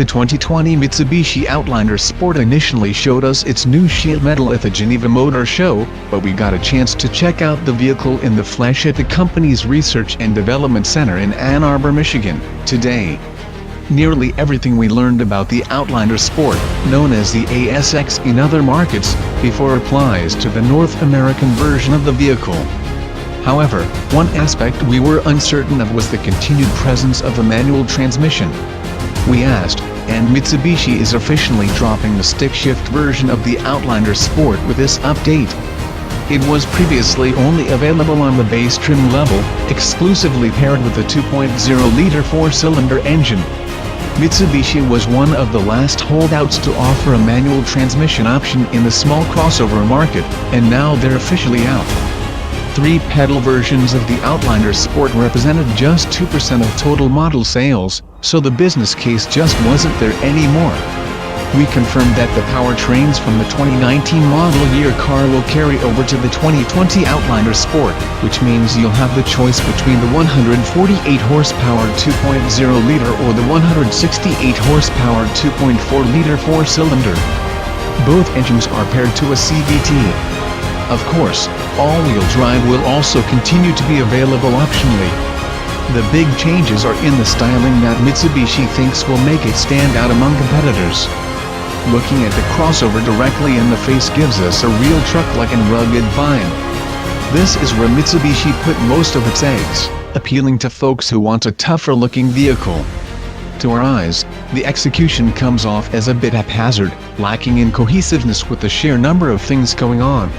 The 2020 Mitsubishi Outlander Sport initially showed us its new sheet metal at the Geneva Motor Show, but we got a chance to check out the vehicle in the flesh at the company's Research and Development Center in Ann Arbor, Michigan, today. Nearly everything we learned about the Outlander Sport, known as the ASX in other markets, before applies to the North American version of the vehicle. However, one aspect we were uncertain of was the continued presence of a manual transmission. We asked, and Mitsubishi is officially dropping the stick-shift version of the Outlander Sport with this update. It was previously only available on the base trim level, exclusively paired with a 2.0-liter four-cylinder engine. Mitsubishi was one of the last holdouts to offer a manual transmission option in the small crossover market, and now they're officially out. Three-pedal versions of the Outlander Sport represented just 2% of total model sales, so the business case just wasn't there anymore. We confirmed that the powertrains from the 2019 model year car will carry over to the 2020 Outlander Sport, which means you'll have the choice between the 148 horsepower 2.0-liter or the 168 horsepower 2.4-liter four-cylinder. Both engines are paired to a CVT. Of course, all-wheel drive will also continue to be available optionally. The big changes are in the styling that Mitsubishi thinks will make it stand out among competitors. Looking at the crossover directly in the face gives us a real truck-like and rugged vibe. This is where Mitsubishi put most of its eggs, appealing to folks who want a tougher-looking vehicle. To our eyes, the execution comes off as a bit haphazard, lacking in cohesiveness with the sheer number of things going on.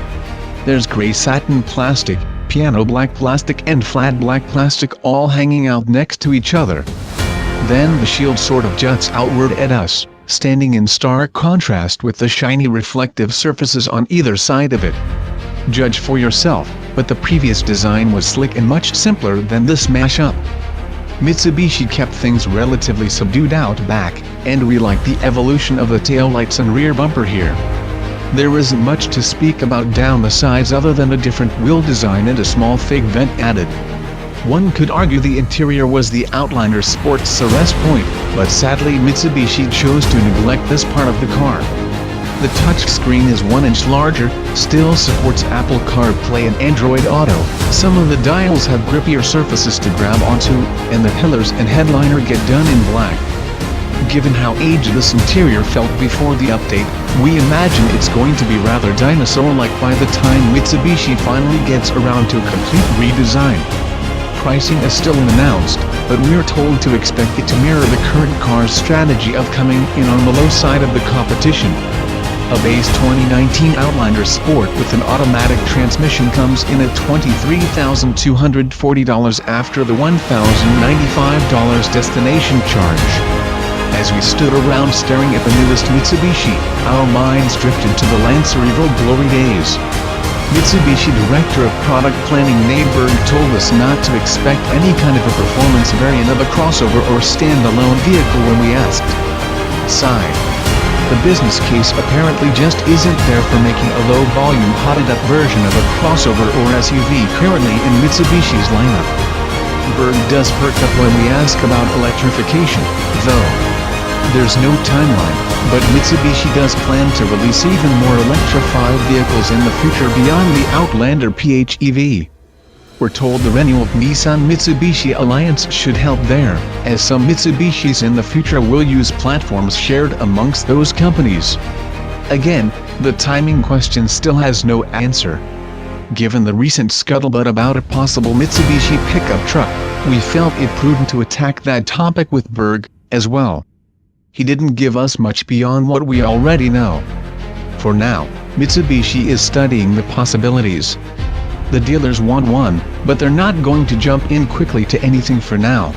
There's gray satin plastic, piano black plastic and flat black plastic all hanging out next to each other. Then the shield sort of juts outward at us, standing in stark contrast with the shiny reflective surfaces on either side of it. Judge for yourself, but the previous design was slick and much simpler than this mashup. Mitsubishi kept things relatively subdued out back, and we like the evolution of the taillights and rear bumper here. There isn't much to speak about down the sides other than a different wheel design and a small fig vent added. One could argue the interior was the Outlander Sport's sorest point, but sadly Mitsubishi chose to neglect this part of the car. The touchscreen is 1 inch larger, still supports Apple CarPlay and Android Auto, some of the dials have grippier surfaces to grab onto, and the pillars and headliner get done in black. Given how aged this interior felt before the update, we imagine it's going to be rather dinosaur-like by the time Mitsubishi finally gets around to a complete redesign. Pricing is still unannounced, but we're told to expect it to mirror the current car's strategy of coming in on the low side of the competition. A base 2019 Outlander Sport with an automatic transmission comes in at $23,240 after the $1,095 destination charge. As we stood around staring at the newest Mitsubishi, our minds drifted to the Lancer Evo glory days. Mitsubishi Director of Product Planning Nate Berg told us not to expect any kind of a performance variant of a crossover or standalone vehicle when we asked. Sighed. The business case apparently just isn't there for making a low-volume hotted-up version of a crossover or SUV currently in Mitsubishi's lineup. Berg does perk up when we ask about electrification, though. There's no timeline, but Mitsubishi does plan to release even more electrified vehicles in the future beyond the Outlander PHEV. We're told the renewal of Nissan-Mitsubishi alliance should help there, as some Mitsubishis in the future will use platforms shared amongst those companies. Again, the timing question still has no answer. Given the recent scuttlebutt about a possible Mitsubishi pickup truck, we felt it prudent to attack that topic with Berg, as well. He didn't give us much beyond what we already know. For now, Mitsubishi is studying the possibilities. The dealers want one, but they're not going to jump in quickly to anything for now.